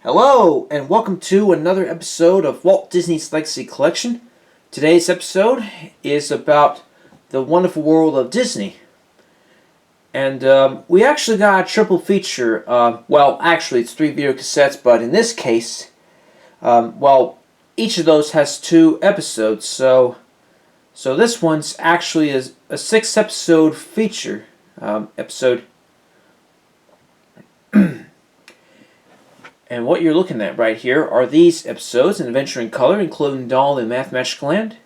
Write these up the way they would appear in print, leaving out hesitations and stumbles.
Hello, and welcome to another episode of Walt Disney's Legacy Collection. Today's episode is about the wonderful world of Disney. And we actually got a triple feature. Well, actually, it's 3 video cassettes, but in this case, each of those has 2 episodes. So this one's actually a 6-episode feature episode. And what you're looking at right here are these episodes: An Adventure in Color, including Donald in Mathmagic Land,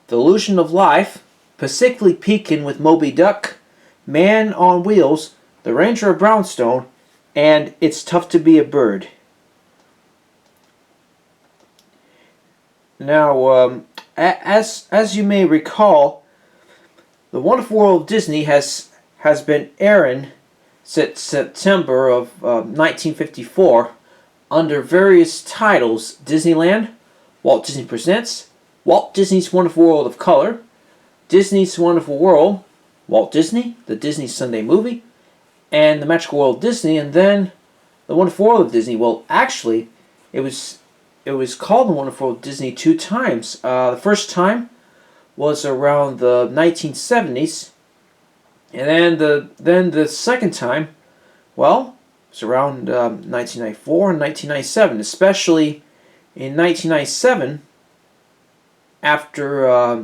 The Illusion of Life, Pacifically Peekin' with Moby Duck, Man on Wheels, The Ranger of Brownstone, and It's Tough to Be a Bird. Now, as you may recall, The Wonderful World of Disney has been airing since September of 1954 under various titles: Disneyland, Walt Disney Presents, Walt Disney's Wonderful World of Color, Disney's Wonderful World, Walt Disney, the Disney Sunday Movie, and The Magical World of Disney, and then The Wonderful World of Disney. Well, actually, it was called The Wonderful World of Disney 2 times. The first time was around the 1970s, and then the second time, well, it was around 1994 and 1997, especially in 1997, after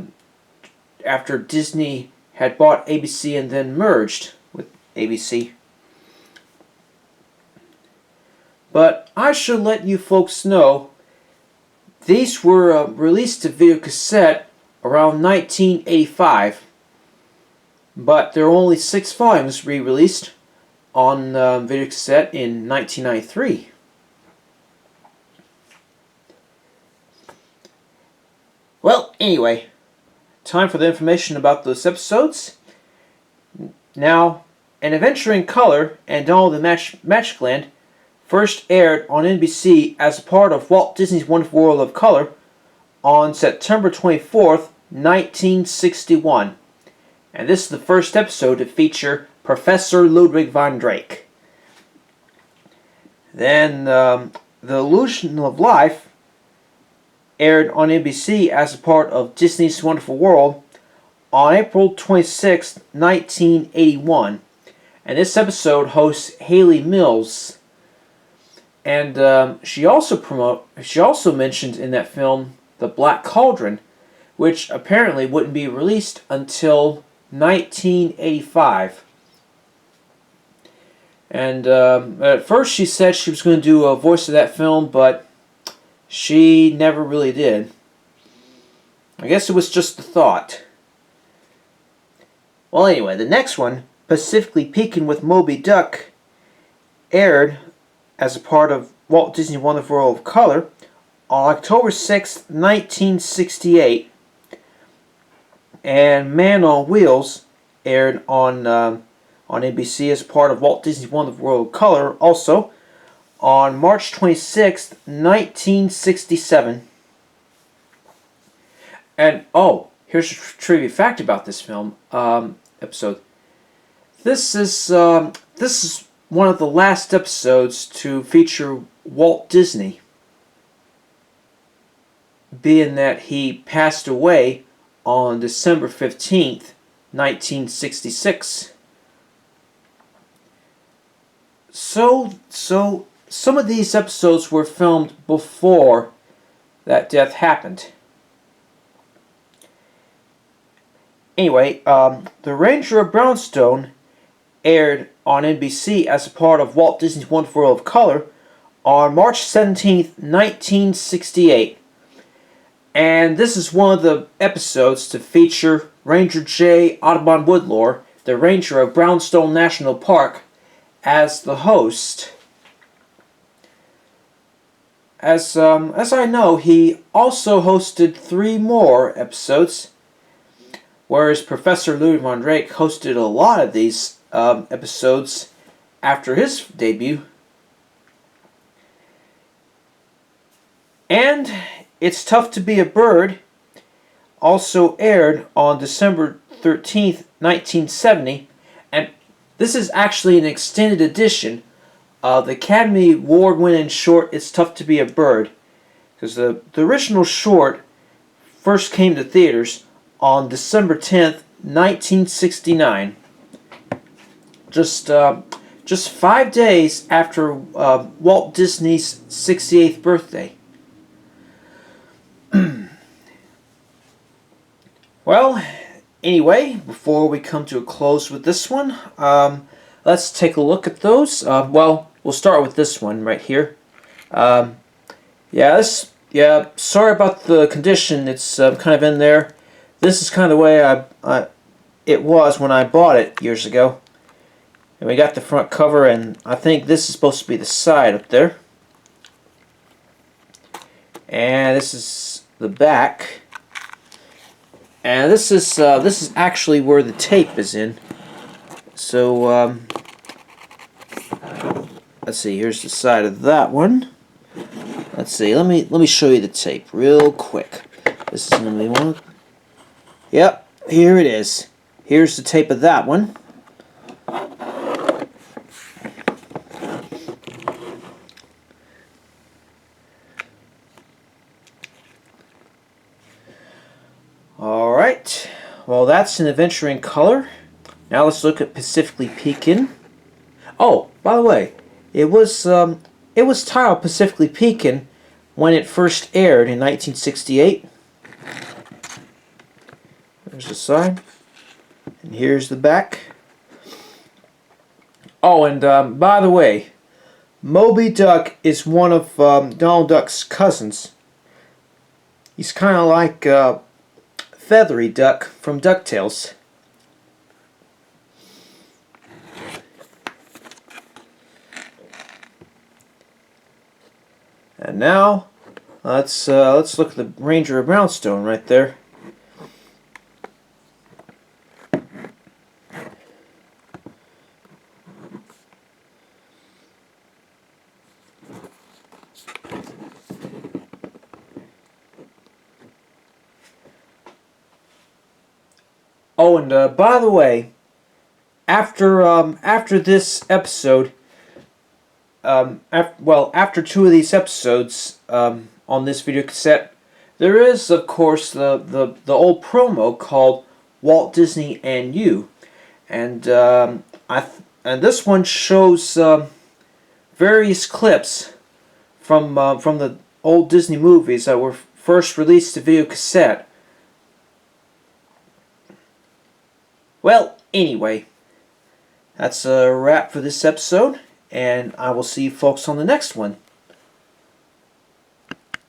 Disney had bought ABC and then merged with ABC. But I should let you folks know, these were released to video cassette around 1985, but there are only 6 volumes re-released on video cassette in 1993. Well, anyway, time for the information about those episodes. Now, An Adventure in Color and Donald in Magic Land first aired on NBC as a part of Walt Disney's Wonderful World of Color on September 24th, 1961. And this is the first episode to feature Professor Ludwig von Drake. Then The Illusion of Life aired on NBC as a part of Disney's Wonderful World on April 26, 1981. And this episode hosts Hayley Mills. And she also mentioned in that film The Black Cauldron, which apparently wouldn't be released until 1985. And at first she said she was going to do a voice of that film, but she never really did. I guess it was just a thought. Well, anyway, the next one, Pacifically Peekin' with Moby Duck, aired as a part of Walt Disney Wonderful World of Color on October 6, 1968. And Man on Wheels aired on NBC as part of Walt Disney's Wonderful World of Color also on March 26, 1967. And here's a trivia fact about this film episode. This is one of the last episodes to feature Walt Disney, being that he passed away on December 15th, 1966. So some of these episodes were filmed before that death happened. Anyway, The Ranger of Brownstone aired on NBC as a part of Walt Disney's Wonderful World of Color on March 17th, 1968. And this is one of the episodes to feature Ranger J. Audubon Woodlore, the Ranger of Brownstone National Park, as the host. As I know, he also hosted 3 more episodes, whereas Professor Ludwig von Drake hosted a lot of these episodes after his debut. And It's Tough to Be a Bird also aired on December 13th, 1970, and this is actually an extended edition the Academy Award-winning short "It's Tough to Be a Bird," because the original short first came to theaters on December 10th, 1969. Just 5 days after Walt Disney's 68th birthday. Well, anyway, before we come to a close with this one, let's take a look at those. Well, we'll start with this one right here. Yeah, sorry about the condition. It's kind of in there. This is kind of the way it was when I bought it years ago. And we got the front cover, and I think this is supposed to be the side up there. And this is the back. And this is actually where the tape is in. So let's see. Here's the side of that one. Let's see. Let me show you the tape real quick. This is gonna be one. Yep, here it is. Here's the tape of that one. Alright, well that's an adventure in color. Now let's look at Pacifically Pekin. Oh, by the way, it was titled Pacifically Pekin when it first aired in 1968. There's the side, and here's the back. Oh, and by the way, Moby Duck is one of Donald Duck's cousins. He's kind of like Feathery Duck from DuckTales. And now let's look at the Ranger of Brownstone right there. Oh, and by the way, after this episode, after 2 of these episodes on this video cassette, there is of course the old promo called Walt Disney and You, and and this one shows various clips from the old Disney movies that were first released to video cassette. Well, anyway, that's a wrap for this episode, and I will see you folks on the next one.